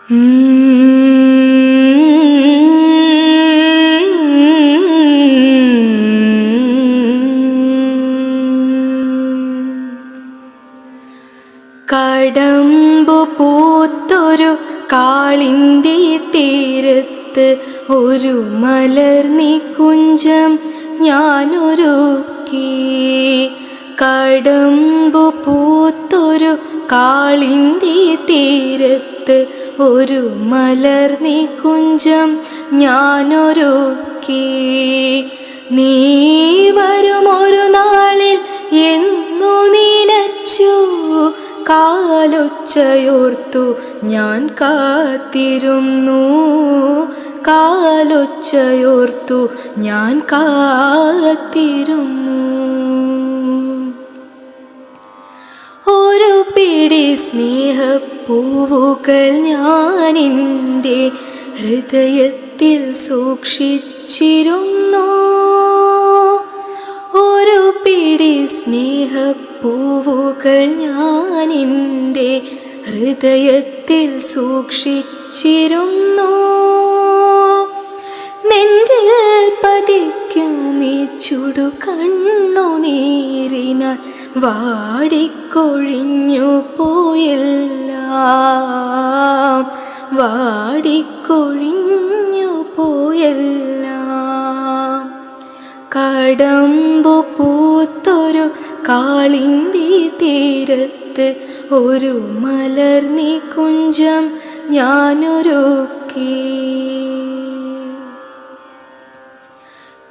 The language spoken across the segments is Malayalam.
കടമ്പു പൂത്തൊരു കാളിൻ്റെ തീരത്ത് ഒരു മലർനികുഞ്ചം ഞാനൊരുക്കി. കടമ്പു പൂത്തൊരു കാളിൻ്റെ തീരത്ത് ഒരു മലർനികുഞ്ചം ഞാനൊരുക്കി. നീ വരുമൊരു നാളിൽ എന്നു നനച്ചു കാലൊച്ചയോർത്തു ഞാൻ കാത്തിരുന്നു. കാലൊച്ചയോർത്തു ഞാൻ കാത്തിരുന്നു. ഒരു പിടി സ്നേഹപ്പൂവുകൾ ഞാനെൻ്റെ ഹൃദയത്തിൽ സൂക്ഷിച്ചിരുന്നു. ഒരു പിടി സ്നേഹപ്പൂവുകൾ ഞാനെൻ്റെ ഹൃദയത്തിൽ സൂക്ഷിച്ചിരുന്നു. നെഞ്ചിൽ പതിക്കുമീ ചുടു കണ്ണുനീരിനാൽ വാടിക്കൊഴിഞ്ഞു പോയെല്ലാം. വാടിക്കൊഴിഞ്ഞു പോയെല്ലാം. കടമ്പു പൂത്തൊരു കാളിൻ്റെ തീരത്ത് ഒരു മലർനികുഞ്ചം ഞാനൊരുക്കി.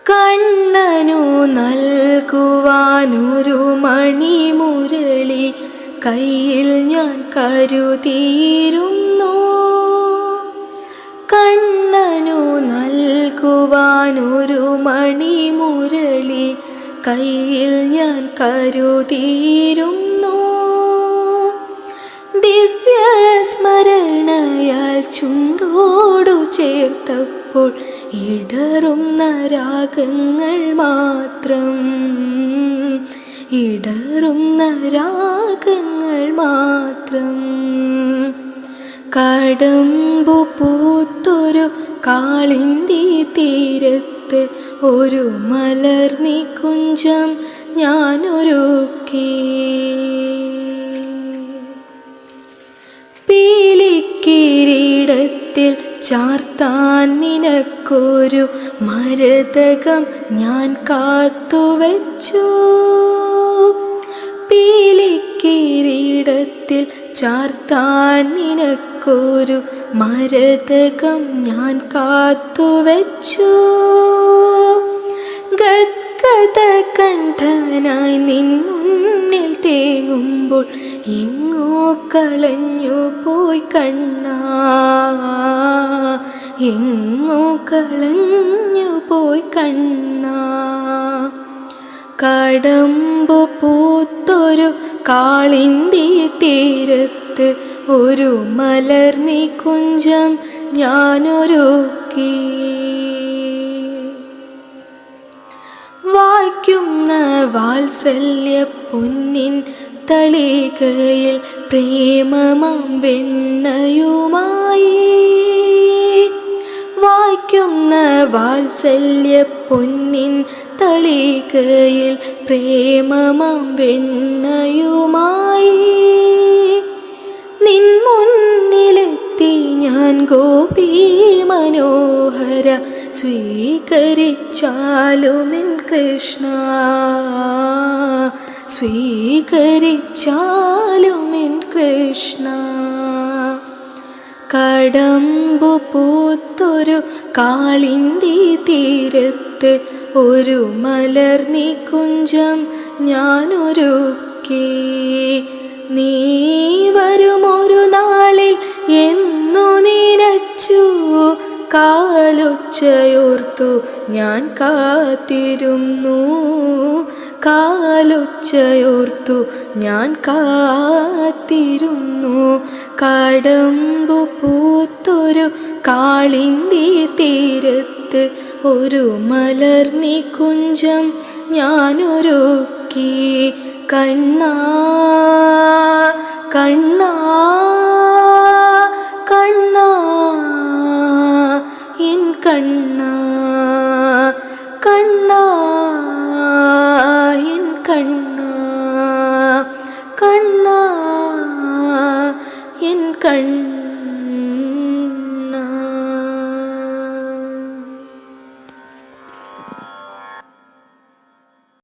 കണ്ണനു നൽകുവാനൊരു മണിമുരളി കയ്യിൽ ഞാൻ കരുതിയിരുന്നു. കണ്ണനു നൽകുവാനൊരു മണിമുരളി കയ്യിൽ ഞാൻ കരുതിയിരുന്നു. ദിവ്യസ്മരണയാൽ ചുണ്ടോടു ചേർത്തപ്പോൾ ഇടറുന്ന രാഗങ്ങൾ മാത്രം. ഇടറുന്ന രാഗങ്ങൾ മാത്രം. കടമ്പു പൂത്തൊരു കാളിൻ്റെ തീരത്ത് ഒരു മലർനികുഞ്ചം ഞാനൊരുക്കി. പീലിക്കിരീടത്തിൽ ചാർത്താൻ നിനക്കൊരു മരതകം ഞാൻ കാത്തുവച്ചു. പീലിക്കിരീടത്തിൽ ചാർത്താൻ നിനക്കൊരു മരതകം ഞാൻ കാത്തുവച്ചു. ഗദ്ഗദ കണ്ഠനായി നിൻ മുന്നിൽ തേങ്ങുമ്പോൾ എങ്ങോ കളഞ്ഞു പോയി കണ്ണാ. എങ്ങോ കളഞ്ഞു പോയി കണ്ണാ. കടമ്പു പൂത്തൊരു കാളിൻ്റെ തീരത്ത് ഒരു മലർനികുഞ്ചം ഞാനൊരുക്കി. വായിക്കുന്ന വാത്സല്യ പൊന്നിൻ തളികയിൽ പ്രേമമാം വെണ്ണയുമായി. വായിക്കുന്ന വാത്സല്യ പൊന്നിൻ തളികയിൽ പ്രേമമാം വെണ്ണയുമായി. നിൻ മുന്നിലെത്തി ഞാൻ ഗോപി മനോഹര സ്വീകരിച്ചാലുമെൻ കൃഷ്ണ. സ്വീകരിച്ചാലുമെൻ കൃഷ്ണ. കടമ്പു പൂത്തൊരു കാളിൻ്റെ തീരത്ത് ഒരു മലർനികുഞ്ചം ഞാനൊരുക്കി. നീ വരുമൊരു നാളിൽ എന്നു നനച്ചു കാലൊച്ചയോർത്തു ഞാൻ കാത്തിരുന്നു. കാലൊച്ചയോർത്തു ഞാൻ കാത്തിരുന്നു. കടമ്പു പൂത്തൊരു കാളിൻ്റെ തീരത്ത് ഒരു മലർനികുഞ്ചം ഞാനൊരുക്കി. കണ്ണാ കണ്ണാ കണ്ണാ. കണ്ണാ കണ്ണാ എൻ കണ്ണാ കണ്ണാ എൻ കണ്ണാ.